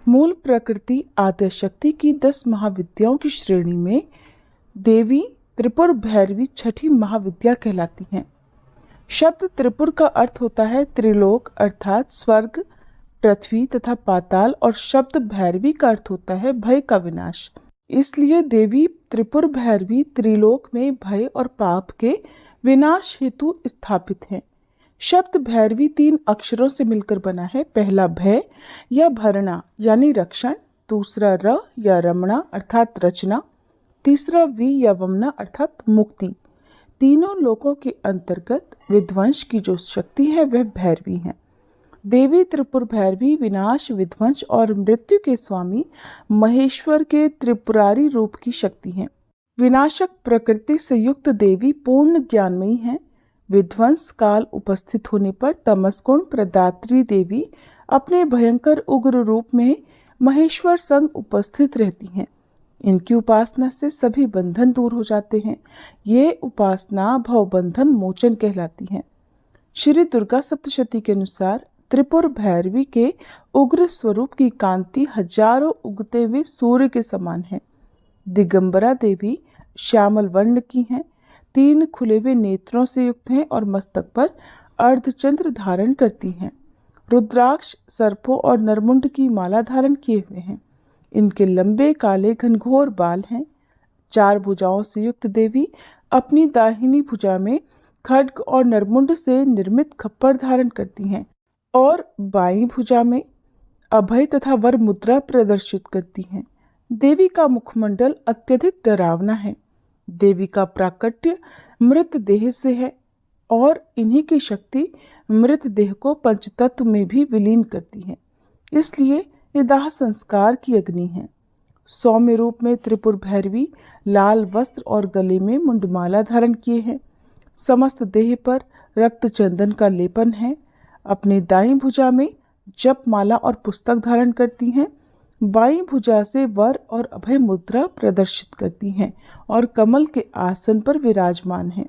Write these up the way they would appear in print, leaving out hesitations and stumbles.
मूल प्रकृति आद्य शक्ति की 10 महाविद्याओं की श्रेणी में देवी त्रिपुर भैरवी छठी महाविद्या कहलाती हैं। शब्द त्रिपुर का अर्थ होता है त्रिलोक अर्थात स्वर्ग, पृथ्वी तथा पाताल, और शब्द भैरवी का अर्थ होता है भय का विनाश। इसलिए देवी त्रिपुर भैरवी त्रिलोक में भय और पाप के विनाश हेतु स्थापित है। शब्द भैरवी 3 अक्षरों से मिलकर बना है। पहला भय या भरणा यानी रक्षण, दूसरा र या रमणा अर्थात रचना, तीसरा वी या वमना अर्थात मुक्ति। तीनों लोकों के अंतर्गत विध्वंस की जो शक्ति है वह भैरवी है। देवी त्रिपुर भैरवी विनाश, विध्वंस और मृत्यु के स्वामी महेश्वर के त्रिपुरारी रूप की शक्ति है। विनाशक प्रकृति से युक्त देवी पूर्ण ज्ञानमयी है। विध्वंस काल उपस्थित होने पर तमस्गुण प्रदात्री देवी अपने भयंकर उग्र रूप में महेश्वर संग उपस्थित रहती हैं। इनकी उपासना से सभी बंधन दूर हो जाते हैं। ये उपासना भवबंधन मोचन कहलाती है। श्री दुर्गा सप्तशती के अनुसार त्रिपुर भैरवी के उग्र स्वरूप की कांति हजारों उगते हुए सूर्य के समान है। दिगंबरा देवी श्यामल वर्ण की हैं, 3 खुले हुए नेत्रों से युक्त हैं और मस्तक पर अर्धचंद्र धारण करती हैं। रुद्राक्ष, सर्पों और नरमुंड की माला धारण किए हुए हैं। इनके लंबे काले घनघोर बाल हैं। 4 भुजाओं से युक्त देवी अपनी दाहिनी भुजा में खड्ग और नरमुंड से निर्मित खप्पर धारण करती हैं और बाईं भुजा में अभय तथा वर मुद्रा प्रदर्शित करती हैं। देवी का मुखमंडल अत्यधिक डरावना है। देवी का प्राकट्य मृत देह से है और इन्हीं की शक्ति मृत देह को पंचतत्व में भी विलीन करती है। इसलिए ये दाह संस्कार की अग्नि है। सौम्य रूप में त्रिपुर भैरवी लाल वस्त्र और गले में मुंडमाला धारण किए हैं। समस्त देह पर रक्त चंदन का लेपन है। अपनी दाईं भुजा में जप माला और पुस्तक धारण करती हैं। बाईं भुजा से वर और अभय मुद्रा प्रदर्शित करती हैं और कमल के आसन पर विराजमान हैं।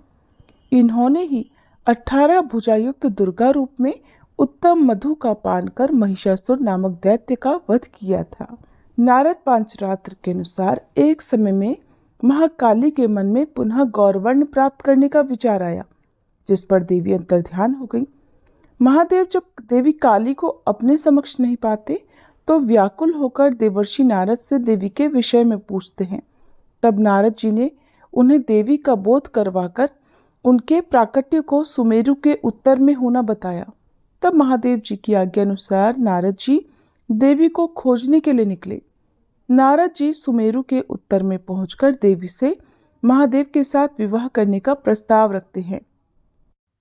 इन्होंने ही 18 भुजायुक्त दुर्गा रूप में उत्तम मधु का पान कर महिषासुर नामक दैत्य का वध किया था। नारद पांचरात्र के अनुसार एक समय में महाकाली के मन में पुनः गौरवर्ण प्राप्त करने का विचार आया, जिस पर देवी अंतर्ध्यान हो गई। महादेव जब देवी काली को अपने समक्ष नहीं पाते तो व्याकुल होकर देवर्षि नारद से देवी के विषय में पूछते हैं। तब नारद जी ने उन्हें देवी का बोध करवाकर उनके प्राकट्य को सुमेरु के उत्तर में होना बताया। तब महादेव जी की आज्ञा अनुसार नारद जी देवी को खोजने के लिए निकले। नारद जी सुमेरु के उत्तर में पहुंचकर देवी से महादेव के साथ विवाह करने का प्रस्ताव रखते हैं।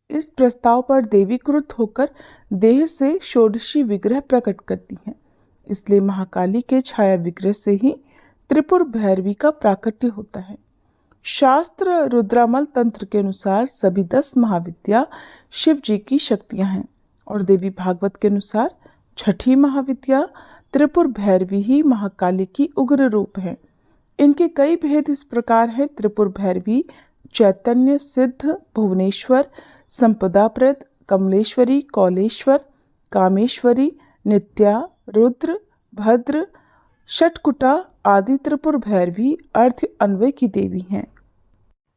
इस प्रस्ताव पर देवी क्रुद्ध होकर देह से षोडशी विग्रह प्रकट करती हैं। इसलिए महाकाली के छाया विग्रह से ही त्रिपुर भैरवी का प्राकट्य होता है। शास्त्र रुद्रामल तंत्र के अनुसार सभी 10 महाविद्या शिव जी की शक्तियां हैं और देवी भागवत के अनुसार छठी महाविद्या त्रिपुर भैरवी ही महाकाली की उग्र रूप है। इनके कई भेद इस प्रकार हैं। त्रिपुर भैरवी चैतन्य सिद्ध, भुवनेश्वर, संपदाप्रद, कमलेश्वरी, कौलेश्वर, कामेश्वरी, नित्या, रुद्र, भद्र, षटकुटा आदि त्रिपुर भैरवी अर्थ अन्वय की देवी हैं।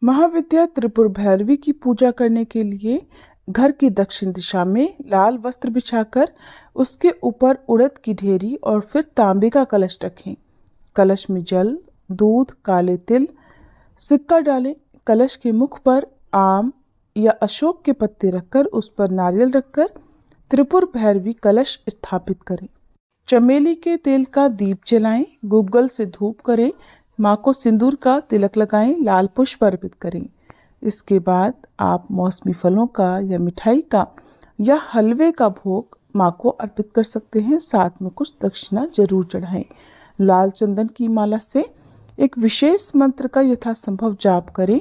महाविद्या त्रिपुर भैरवी की पूजा करने के लिए घर की दक्षिण दिशा में लाल वस्त्र बिछाकर उसके ऊपर उड़द की ढेरी और फिर तांबे का कलश रखें। कलश में जल, दूध, काले तिल, सिक्का डालें। कलश के मुख पर आम या अशोक के पत्ते रखकर उस पर नारियल रखकर त्रिपुर भैरवी कलश स्थापित करें। चमेली के तेल का दीप जलाएं, गूगल से धूप करें, माँ को सिंदूर का तिलक लगाएं, लाल पुष्प अर्पित करें। इसके बाद आप मौसमी फलों का या मिठाई का या हलवे का भोग माँ को अर्पित कर सकते हैं। साथ में कुछ दक्षिणा जरूर चढ़ाएं। लाल चंदन की माला से एक विशेष मंत्र का यथासंभव जाप करें।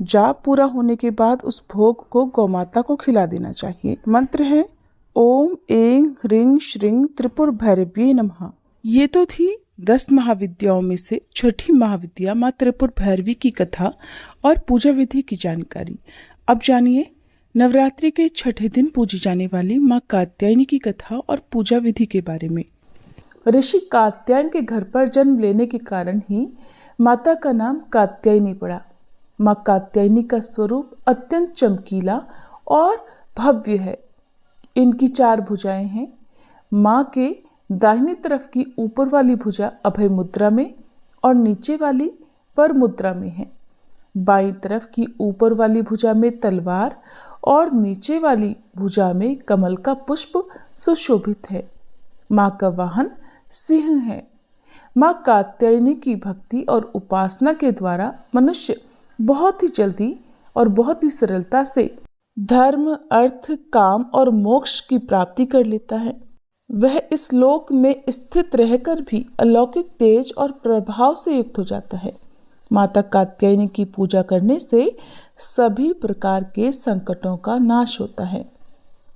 जाप पूरा होने के बाद उस भोग को गौमाता को खिला देना चाहिए। मंत्र है ओम ऐं ह्रीं श्रीं त्रिपुर भैरव्ये नमः। ये तो थी 10 महाविद्याओं में से छठी महाविद्या माँ त्रिपुर भैरवी की कथा और पूजा विधि की जानकारी। अब जानिए नवरात्रि के छठे दिन पूजी जाने वाली माँ कात्यायनी की कथा और पूजा विधि के बारे में। ऋषि कात्यायन के घर पर जन्म लेने के कारण ही माता का नाम कात्यायनी पड़ा। माँ कात्यायनी का स्वरूप अत्यंत चमकीला और भव्य है। इनकी 4 भुजाएं हैं। माँ के दाहिनी तरफ की ऊपर वाली भुजा अभय मुद्रा में और नीचे वाली वर मुद्रा में है। बाईं तरफ की ऊपर वाली भुजा में तलवार और नीचे वाली भुजा में कमल का पुष्प सुशोभित है। माँ का वाहन सिंह है। माँ कात्यायनी की भक्ति और उपासना के द्वारा मनुष्य बहुत ही जल्दी और बहुत ही सरलता से धर्म, अर्थ, काम और मोक्ष की प्राप्ति कर लेता है। वह इस लोक में स्थित रहकर भी अलौकिक तेज और प्रभाव से युक्त हो जाता है। माता कात्यायनी की पूजा करने से सभी प्रकार के संकटों का नाश होता है।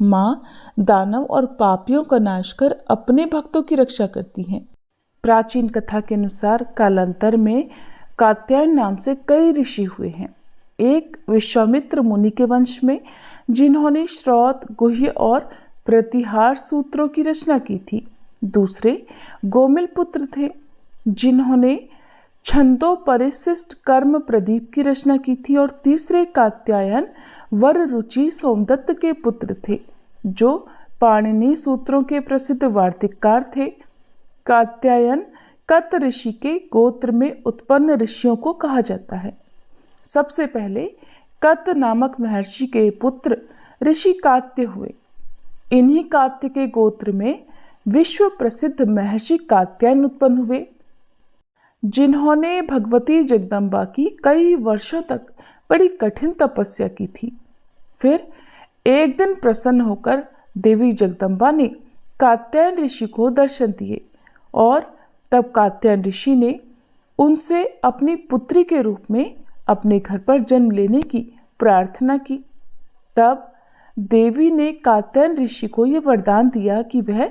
माँ दानव और पापियों का नाश कर अपने भक्तों की रक्षा करती हैं। प्राचीन कथा के अनुसार कालांतर में कात्यायन नाम से कई ऋषि हुए हैं। एक विश्वामित्र मुनि के वंश में, जिन्होंने श्रौत, गुह्य और प्रतिहार सूत्रों की रचना की थी। दूसरे गोमिल पुत्र थे, जिन्होंने छंदों परिशिष्ट कर्म प्रदीप की रचना की थी। और तीसरे कात्यायन वर रुचि सोमदत्त के पुत्र थे, जो पाणिनि सूत्रों के प्रसिद्ध वार्तिककार थे। कात्यायन कत ऋषि के गोत्र में उत्पन्न ऋषियों को कहा जाता है। सबसे पहले कत नामक महर्षि के पुत्र ऋषि कात्य हुए। इन्हीं कात्य के गोत्र में विश्व प्रसिद्ध महर्षि कात्यायन उत्पन्न हुए, जिन्होंने भगवती जगदम्बा की कई वर्षों तक बड़ी कठिन तपस्या की थी। फिर एक दिन प्रसन्न होकर देवी जगदम्बा ने कात्यायन ऋषि को दर्शन दिए और तब कात्यायन ऋषि ने उनसे अपनी पुत्री के रूप में अपने घर पर जन्म लेने की प्रार्थना की। तब देवी ने कात्यायन ऋषि को यह वरदान दिया कि वह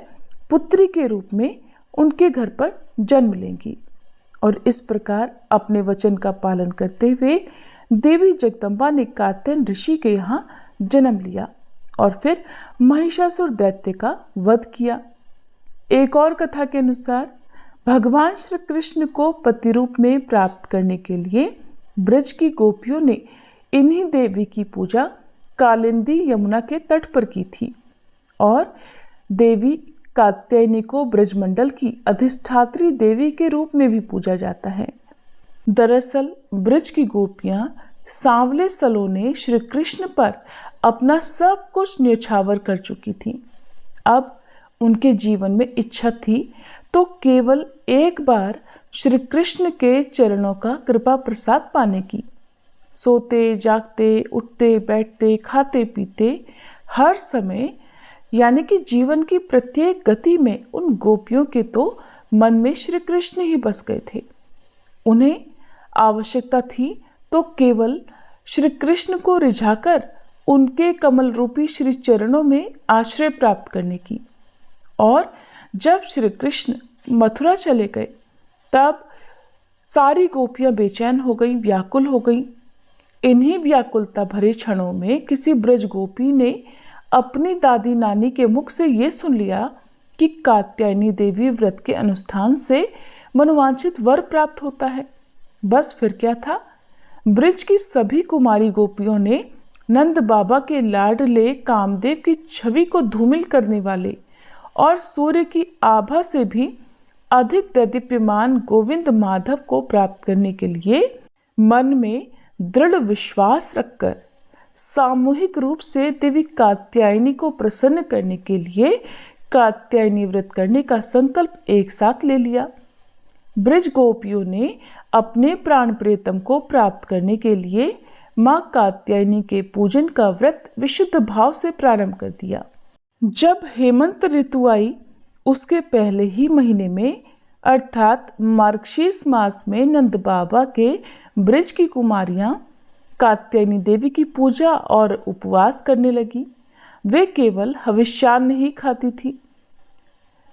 पुत्री के रूप में उनके घर पर जन्म लेंगी। और इस प्रकार अपने वचन का पालन करते हुए देवी जगदम्बा ने कात्यायन ऋषि के यहाँ जन्म लिया और फिर महिषासुर दैत्य का वध किया। एक और कथा के अनुसार भगवान श्री कृष्ण को पति रूप में प्राप्त करने के लिए ब्रज की गोपियों ने इन्हीं देवी की पूजा कालिंदी यमुना के तट पर की थी। और देवी कात्यायनी को ब्रजमंडल की अधिष्ठात्री देवी के रूप में भी पूजा जाता है। दरअसल ब्रज की गोपियां सांवले सलोने श्री कृष्ण पर अपना सब कुछ न्यौछावर कर चुकी थीं। अब उनके जीवन में इच्छा थी तो केवल एक बार श्री कृष्ण के चरणों का कृपा प्रसाद पाने की। सोते जागते, उठते बैठते, खाते पीते, हर समय यानी कि जीवन की प्रत्येक गति में उन गोपियों के तो मन में श्री कृष्ण ही बस गए थे। उन्हें आवश्यकता थी तो केवल श्री कृष्ण को रिझाकर उनके कमल रूपी श्री चरणों में आश्रय प्राप्त करने की। और जब श्री कृष्ण मथुरा चले गए तब सारी गोपियां बेचैन हो गई, व्याकुल हो गई। इन्हीं व्याकुलता भरे क्षणों में किसी ब्रज गोपी ने अपनी दादी नानी के मुख से ये सुन लिया कि कात्यायनी देवी व्रत के अनुष्ठान से मनोवांछित वर प्राप्त होता है। बस फिर क्या था, ब्रज की सभी कुमारी गोपियों ने नंद बाबा के लाडले कामदेव की छवि को धूमिल करने वाले और सूर्य की आभा से भी अधिक दैदीप्यमान गोविंद माधव को प्राप्त करने के लिए मन में दृढ़ विश्वास रखकर सामूहिक रूप से देवी कात्यायनी को प्रसन्न करने के लिए कात्यायनी व्रत करने का संकल्प एक साथ ले लिया। ब्रज गोपियों ने अपने प्राण प्रियतम को प्राप्त करने के लिए माँ कात्यायनी के पूजन का व्रत विशुद्ध भाव से प्रारंभ कर दिया। जब हेमंत ऋतु आई उसके पहले ही महीने में अर्थात मार्गशीर्ष मास में नंद बाबा के ब्रज की कुमारियां कात्यायनी देवी की पूजा और उपवास करने लगी। वे केवल हविष्यान्न ही खाती थी।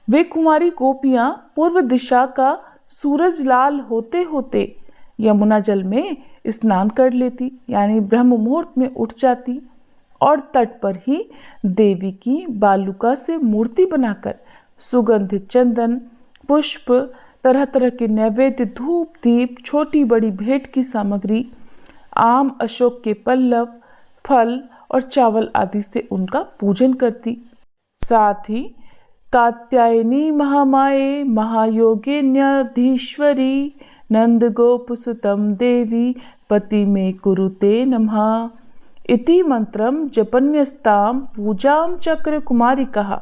वे कुमारी गोपियां पूर्व दिशा का सूरज लाल होते होते यमुना जल में स्नान कर लेती, यानी ब्रह्म मुहूर्त में उठ जाती और तट पर ही देवी की बालुका से मूर्ति बनाकर सुगंधित चंदन पुष्प, तरह तरह के नैवेद्य, धूप दीप, छोटी बड़ी भेंट की सामग्री, आम, अशोक के पल्लव, फल और चावल आदि से उनका पूजन करती। साथ ही कात्यायनी महामाये महायोगिन्यधीश्वरी नंद गोप सुतम देवी पति में कुरुते नमः इति मंत्रम जपन्यस्ताम पूजाम चक्र कुमारी कहा।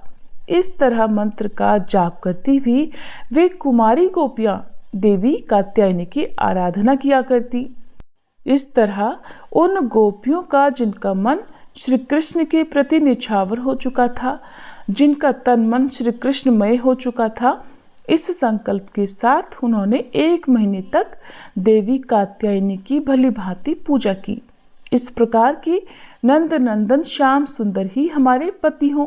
इस तरह मंत्र का जाप करती हुई वे कुमारी गोपियां देवी कात्यायनी की आराधना किया करती। इस तरह उन गोपियों का जिनका मन श्री कृष्ण के प्रति निछावर हो चुका था, जिनका तन मन श्री कृष्णमय हो चुका था, इस संकल्प के साथ उन्होंने 1 महीने तक देवी कात्यायनी की भली भांति पूजा की, इस प्रकार की नंद नंदन श्याम सुंदर ही हमारे पति हों।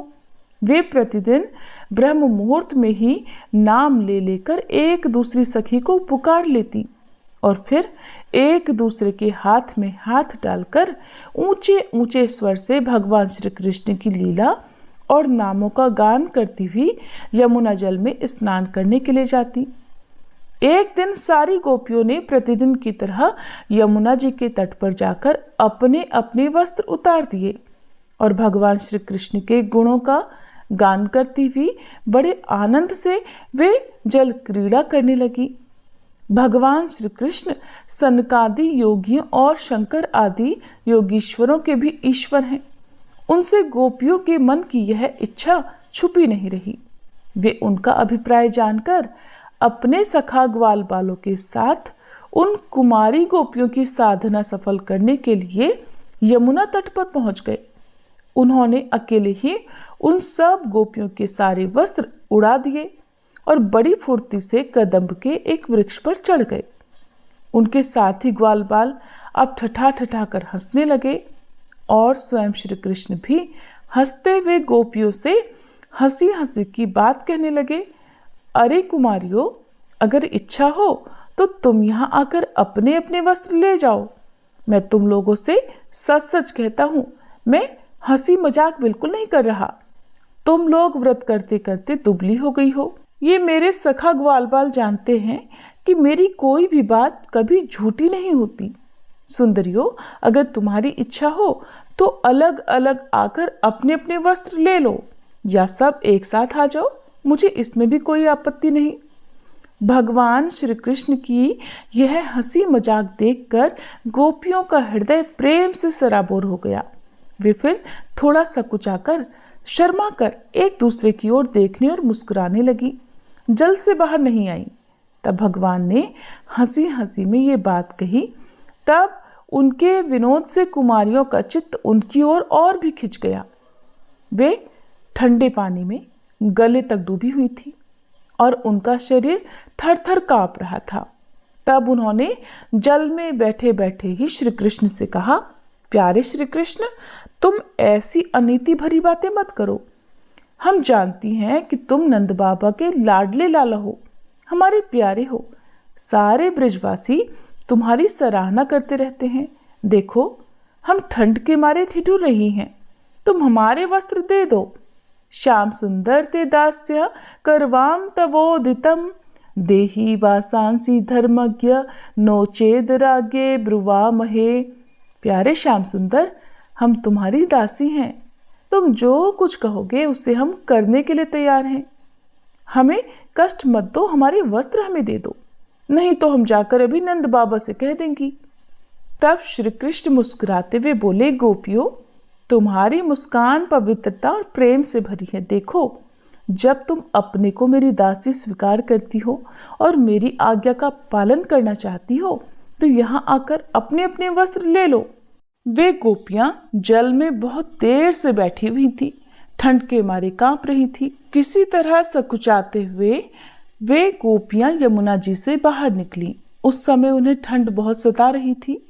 वे प्रतिदिन ब्रह्म मुहूर्त में ही नाम ले लेकर एक दूसरी सखी को पुकार लेती और फिर एक दूसरे के हाथ में हाथ डालकर ऊंचे ऊंचे स्वर से भगवान श्री कृष्ण की लीला और नामों का गान करती हुई यमुना जल में स्नान करने के लिए जाती। एक दिन सारी गोपियों ने प्रतिदिन की तरह यमुना जी के तट पर जाकर अपने अपने वस्त्र उतार दिए और भगवान श्री कृष्ण के गुणों का गान करती हुई बड़े आनंद से वे जल क्रीड़ा करने लगी। भगवान श्री कृष्ण सनकादि योगियों और शंकर आदि योगीश्वरों के भी ईश्वर हैं। उनसे गोपियों के मन की यह इच्छा छुपी नहीं रही। वे उनका अभिप्राय जानकर अपने सखा ग्वाल बालों के साथ उन कुमारी गोपियों की साधना सफल करने के लिए यमुना तट पर पहुंच गए। उन्होंने अकेले ही उन सब गोपियों के सारे वस्त्र उड़ा दिए और बड़ी फुर्ती से कदम्ब के एक वृक्ष पर चढ़ गए। उनके साथी ग्वाल बाल अब ठठा ठठा कर हंसने लगे और स्वयं श्री कृष्ण भी हंसते हुए गोपियों से हंसी हंसी की बात कहने लगे। अरे कुमारियों, अगर इच्छा हो तो तुम यहाँ आकर अपने अपने वस्त्र ले जाओ। मैं तुम लोगों से सच सच कहता हूँ, मैं हंसी मजाक बिल्कुल नहीं कर रहा। तुम लोग व्रत करते करते दुबली हो गई हो। ये मेरे सखा ग्वाल बाल जानते हैं कि मेरी कोई भी बात कभी झूठी नहीं होती। सुंदरियों, अगर तुम्हारी इच्छा हो तो अलग अलग आकर अपने अपने वस्त्र ले लो या सब एक साथ आ जाओ, मुझे इसमें भी कोई आपत्ति नहीं। भगवान श्री कृष्ण की यह हंसी मजाक देखकर गोपियों का हृदय प्रेम से सराबोर हो गया। वे फिर थोड़ा सकुचाकर शर्मा कर एक दूसरे की ओर देखने और मुस्कुराने लगी। जल से बाहर नहीं आई। तब भगवान ने हंसी हंसी में ये बात कही। तब उनके विनोद से कुमारियों का चित्त उनकी ओर और भी खिंच गया। वे ठंडे पानी में गले तक डूबी हुई थी और उनका शरीर थर थर कांप रहा था। तब उन्होंने जल में बैठे बैठे ही श्री कृष्ण से कहा, प्यारे श्री कृष्ण, तुम ऐसी अनीति भरी बातें मत करो। हम जानती हैं कि तुम नंद बाबा के लाडले लाला हो, हमारे प्यारे हो। सारे ब्रजवासी तुम्हारी सराहना करते रहते हैं। देखो, हम ठंड के मारे ठिठुर रही हैं, तुम हमारे वस्त्र दे दो। श्याम सुंदर ते दास्य करवाम तवोदितम देही वासांसी धर्मज्ञ नोचेद रागे ब्रुवामहे। प्यारे श्याम सुंदर, हम तुम्हारी दासी हैं। तुम जो कुछ कहोगे उसे हम करने के लिए तैयार हैं। हमें कष्ट मत दो, हमारे वस्त्र हमें दे दो, नहीं तो हम जाकर अभी नंद बाबा से कह देंगी। तब श्री कृष्ण मुस्कुराते हुए बोले, गोपियों, तुम्हारी मुस्कान पवित्रता और प्रेम से भरी है। देखो, जब तुम अपने को मेरी दासी स्वीकार करती हो और मेरी आज्ञा का पालन करना चाहती हो तो यहाँ आकर अपने अपने वस्त्र ले लो। वे गोपियां जल में बहुत देर से बैठी हुई थी, ठंड के मारे कांप रही थी। किसी तरह सकुचाते हुए वे गोपियां यमुना जी से बाहर निकली। उस समय उन्हें ठंड बहुत सता रही थी।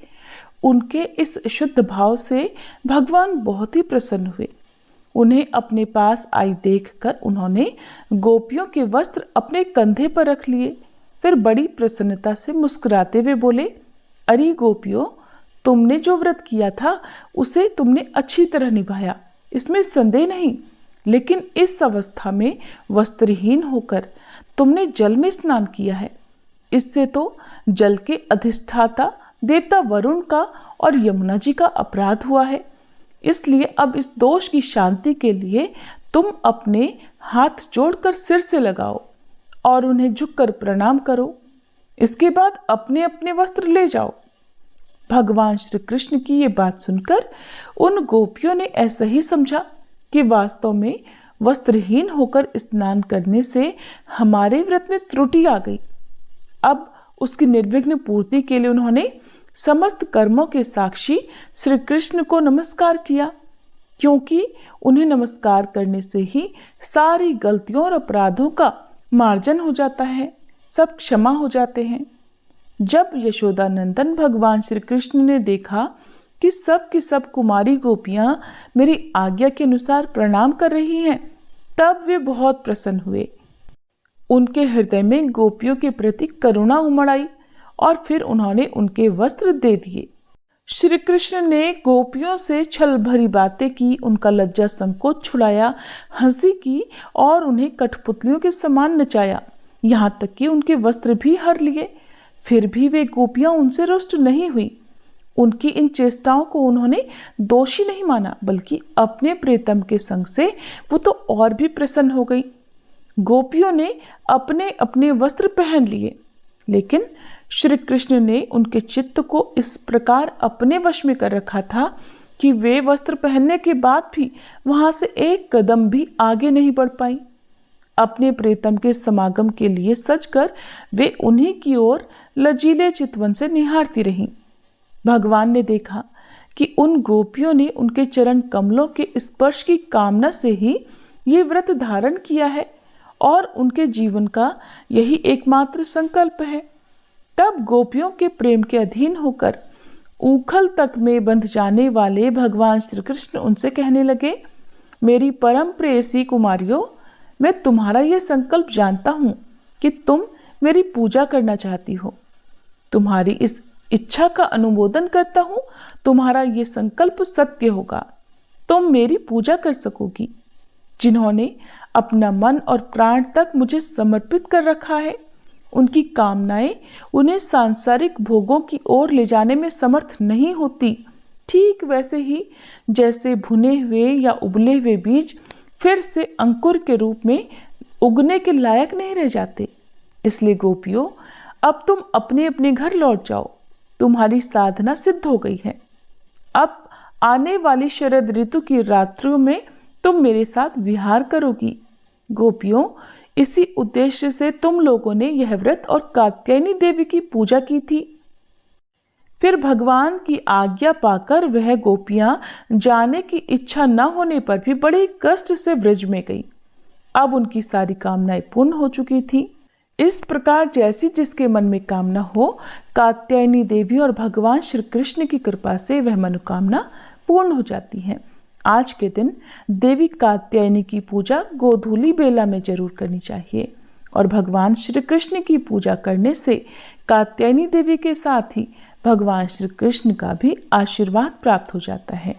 उनके इस शुद्ध भाव से भगवान बहुत ही प्रसन्न हुए। उन्हें अपने पास आई देखकर उन्होंने गोपियों के वस्त्र अपने कंधे पर रख लिए। फिर बड़ी प्रसन्नता से मुस्कुराते हुए बोले, अरे गोपियों, तुमने जो व्रत किया था उसे तुमने अच्छी तरह निभाया, इसमें संदेह नहीं। लेकिन इस अवस्था में वस्त्रहीन होकर तुमने जल में स्नान किया है। इससे तो जल के अधिष्ठाता देवता वरुण का और यमुना जी का अपराध हुआ है। इसलिए अब इस दोष की शांति के लिए तुम अपने हाथ जोड़कर सिर से लगाओ और उन्हें झुककर प्रणाम करो। इसके बाद अपने अपने वस्त्र ले जाओ। भगवान श्री कृष्ण की ये बात सुनकर उन गोपियों ने ऐसा ही समझा कि वास्तव में वस्त्रहीन होकर स्नान करने से हमारे व्रत में त्रुटि आ गई। अब उसकी निर्विघ्न पूर्ति के लिए उन्होंने समस्त कर्मों के साक्षी श्री कृष्ण को नमस्कार किया, क्योंकि उन्हें नमस्कार करने से ही सारी गलतियों और अपराधों का मार्जन हो जाता है, सब क्षमा हो जाते हैं। जब यशोदानंदन भगवान श्री कृष्ण ने देखा कि सब की सब कुमारी गोपियां मेरी आज्ञा के अनुसार प्रणाम कर रही हैं, तब वे बहुत प्रसन्न हुए। उनके हृदय में गोपियों के प्रति करुणा उमड़ आई और फिर उन्होंने उनके वस्त्र दे दिए। श्री कृष्ण ने गोपियों से छल भरी बातें की, उनका लज्जा संकोच छुड़ाया, हंसी की और उन्हें कठपुतलियों के समान नचाया, यहाँ तक कि उनके वस्त्र भी हर लिए। फिर भी वे गोपियां उनसे रुष्ट नहीं हुई। उनकी इन चेष्टाओं को उन्होंने दोषी नहीं माना, बल्कि अपने प्रीतम के संग से वो तो और भी प्रसन्न हो गई। गोपियों ने अपने अपने वस्त्र पहन लिए, लेकिन श्री कृष्ण ने उनके चित्त को इस प्रकार अपने वश में कर रखा था कि वे वस्त्र पहनने के बाद भी वहां से एक कदम भी आगे नहीं बढ़ पाई। अपने प्रीतम के समागम के लिए सजकर वे उन्हीं की ओर लजीले चितवन से निहारती रहीं। भगवान ने देखा कि उन गोपियों ने उनके चरण कमलों के स्पर्श की कामना से ही ये व्रत धारण किया है और उनके जीवन का यही एकमात्र संकल्प है। तब गोपियों के प्रेम के अधीन होकर ऊखल तक में बंध जाने वाले भगवान श्री कृष्ण उनसे कहने लगे, मेरी परम प्रेयसी कुमारियों, मैं तुम्हारा यह संकल्प जानता हूं कि तुम मेरी पूजा करना चाहती हो। तुम्हारी इस इच्छा का अनुमोदन करता हूं। तुम्हारा ये संकल्प सत्य होगा, तुम मेरी पूजा कर सकोगी। जिन्होंने अपना मन और प्राण तक मुझे समर्पित कर रखा है, उनकी कामनाएं उन्हें सांसारिक भोगों की ओर ले जाने में समर्थ नहीं होती। ठीक वैसे ही जैसे भुने हुए या उबले हुए बीज फिर से अंकुर के रूप में उगने के लायक नहीं रह जाते। इसलिए गोपियों, अब तुम अपने अपने घर लौट जाओ। तुम्हारी साधना सिद्ध हो गई है। अब आने वाली शरद ऋतु की रात्रियों में तुम मेरे साथ विहार करोगी। गोपियों, इसी उद्देश्य से तुम लोगों ने यह व्रत और कात्यायनी देवी की पूजा की थी। फिर भगवान की आज्ञा पाकर वह गोपियां जाने की इच्छा न होने पर भी बड़े कष्ट से व्रज में गई। अब उनकी सारी कामनाएं पूर्ण हो चुकी थी। इस प्रकार जैसी जिसके मन में कामना हो, कात्यायनी देवी और भगवान श्री कृष्ण की कृपा से वह मनोकामना पूर्ण हो जाती है। आज के दिन देवी कात्यायनी की पूजा गोधूली बेला में जरूर करनी चाहिए और भगवान श्री कृष्ण की पूजा करने से कात्यायनी देवी के साथ ही भगवान श्री कृष्ण का भी आशीर्वाद प्राप्त हो जाता है।